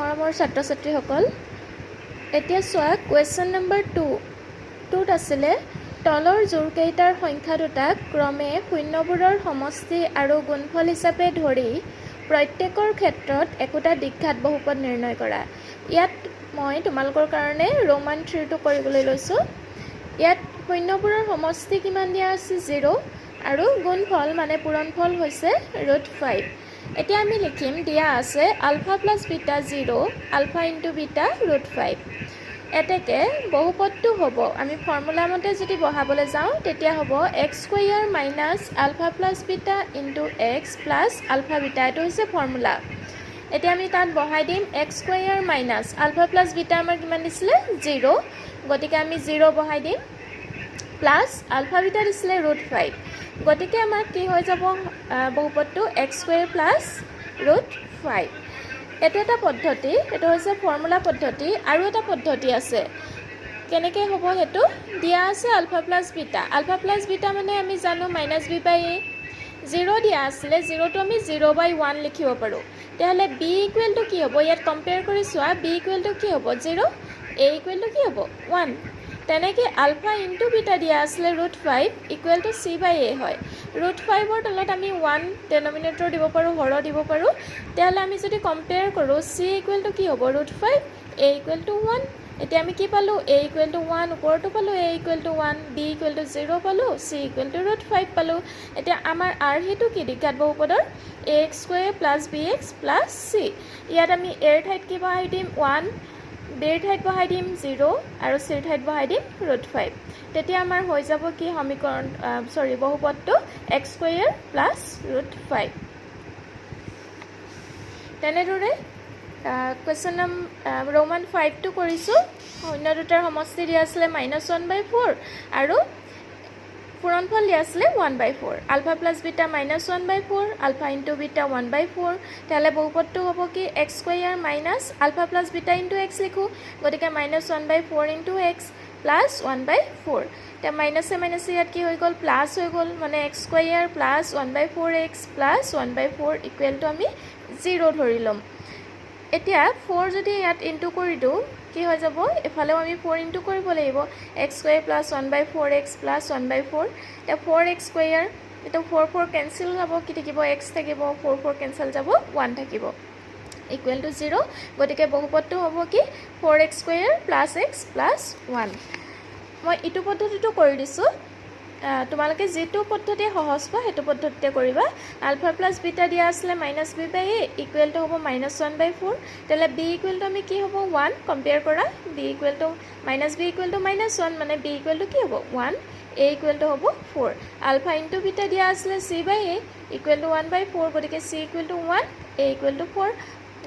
মৰমৰ ছাত্ৰ ছাত্ৰীসকল এতিয়া চোৱা কুৱেশ্যন নম্বৰ 2 টোত আছিলে তলৰ জোৰকেইটাৰ সংখ্যা দুটাক ক্ৰমে শূন্যবোৰৰ সমষ্টি আৰু গুণফল হিচাপে ধৰি প্ৰত্যেকৰ ক্ষেত্ৰত একোটা দ্বিঘাত বহুপদ নিৰ্ণয় কৰা। ইয়াত মই তোমালোকৰ কাৰণে ৰোমান 3 টো কৰিবলৈ লৈছোঁ। ইয়াত শূন্যবোৰৰ সমষ্টি কিমান দিয়া আছে 0 আৰু গুণফল মানে পূৰণফল হৈছে √5। এতিয়া আমি লিখিম দিয়া আছে alpha plus beta 0 alpha into beta √5। এতেকে বহুপদটো হ'ব আমি ফৰ্মুলা মতে যদি বহাবলৈ যাওঁ তেতিয়া হ'ব x square minus alpha plus beta into x plus alpha beta. এইটো হৈছে ফৰ্মুলা। এতিয়া আমি তাত বহাই দিম x square minus alpha plus beta আমাৰ কিমান দিছিলে 0, গতিকে আমি 0 বহাই দিম প্লাছ আলফা বিটা দিছিলে √5, গতিকে আমাৰ কি হৈ যাব বহুপদটো x স্কয়াৰ প্লাছ √5। এটা এটা পদ্ধতি, এটা হৈছে ফৰ্মুলা পদ্ধতি। আৰু এটা পদ্ধতি আছে কেনেকৈ হ'ব সেইটো দিয়া আছে আলফা প্লাছ বিটা মানে আমি জানো -b/a। 0 দিয়া আছিলে 0টো আমি 0/1 লিখিব পাৰোঁ। তেতিয়াহ'লে b ইকুৱেল টু কি হ'ব ইয়াত কম্পেয়াৰ কৰি চোৱা b ইকুৱেল টু কি হ'ব 0, a ইকুৱেল টু কি হ'ব 1। তেনেকৈ আলফা ইনটু বিটা দিয়া আছিলে √5 ইকুৱেল টু c/a হয়। √5ৰ তলত আমি 1 ডেনমিনেটৰ দিব পাৰোঁ, হৰ দিব পাৰোঁ। তেতিয়াহ'লে আমি যদি কম্পেয়াৰ কৰোঁ c ইকুৱেল টু কি হ'ব √5, a ইকুৱেল টু 1। এতিয়া আমি কি পালোঁ a ইকুৱেল টু 1, ওপৰতো পালোঁ a equal to 1, b equal to 0 পালোঁ, c ইকুৱেল টু √5 পালোঁ। এতিয়া আমাৰ আৰ্হিটো কি দ্বিঘাত বহুপদৰ ax square plus bx plus c। ইয়াত আমি a ৰ ঠাইত কি বহাই দিম 1, b ৰ ঠাইত বহাই দিম 0 আৰু c ৰ ঠাইত বহাই দিম √5। তেতিয়া আমাৰ হৈ যাব কি সমীকৰণ বহুপদটো x স্কয়াৰ প্লাছ √5। তেনেদৰে কুৱেশ্যন ৰোমান 5 টো কৰিছোঁ। শূন্য দুটাৰ সমষ্টি দিয়া আছিলে -1/4 আৰু পূৰণফল দিয়া আছিলে 1/4। Alpha plus beta -1/4 alpha into beta 1/4। তেতিয়াহ'লে বহুপদটো হ'ব কি x square minus alpha plus beta into x লিখোঁ, গতিকে -1/4 ইনটু x প্লাছ 1/4। এতিয়া মাইনাছে মাইনাছে ইয়াত কি হৈ গ'ল প্লাছ হৈ গ'ল, মানে x square plus 1/4x plus 1/4 equal to আমি 0 ধৰি ল'ম। এতিয়া 4 যদি ইয়াত ইনটু কৰি দিওঁ কি হৈ যাব, এফালেও আমি 4 ইনটু কৰিব লাগিব। x square plus 1/4x plus 1/4। এতিয়া 4x স্কয়াৰ, এইটো 4 কেঞ্চেল যাব, কি থাকিব x থাকিব, 4 কেঞ্চেল যাব 1 থাকিব ইকুৱেল টু 0। গতিকে বহুপদটো হ'ব কি 4x square plus x plus 1। মই ইটো পদ্ধতিটো কৰি দিছোঁ, তোমালোকে যিটো পদ্ধতি সহজ পোৱা সেইটো পদ্ধতিতে কৰিবা। আলফা প্লাছ বিটা দিয়া আছিলে -b/a ইকুৱেল টু হ'ব -1/4। তেতিয়াহ'লে b ইকুৱেল টু আমি কি হ'ব 1, কম্পেয়াৰ কৰা b equal to -b equal to -1 মানে b ইকুৱেল টু কি হ'ব 1, a ইকুৱেল টু হ'ব 4। আলফা ইনটু বিটা দিয়া আছিলে c/a ইকুৱেল টু 1/4, গতিকে c equal to 1, a equal to 4।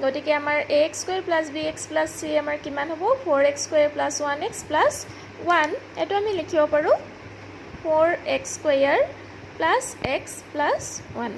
গতিকে আমাৰ ax square plus bx plus c আমাৰ কিমান হ'ব 4x square plus 1x plus 1। এইটো আমি লিখিব পাৰোঁ 4x square plus x plus 1।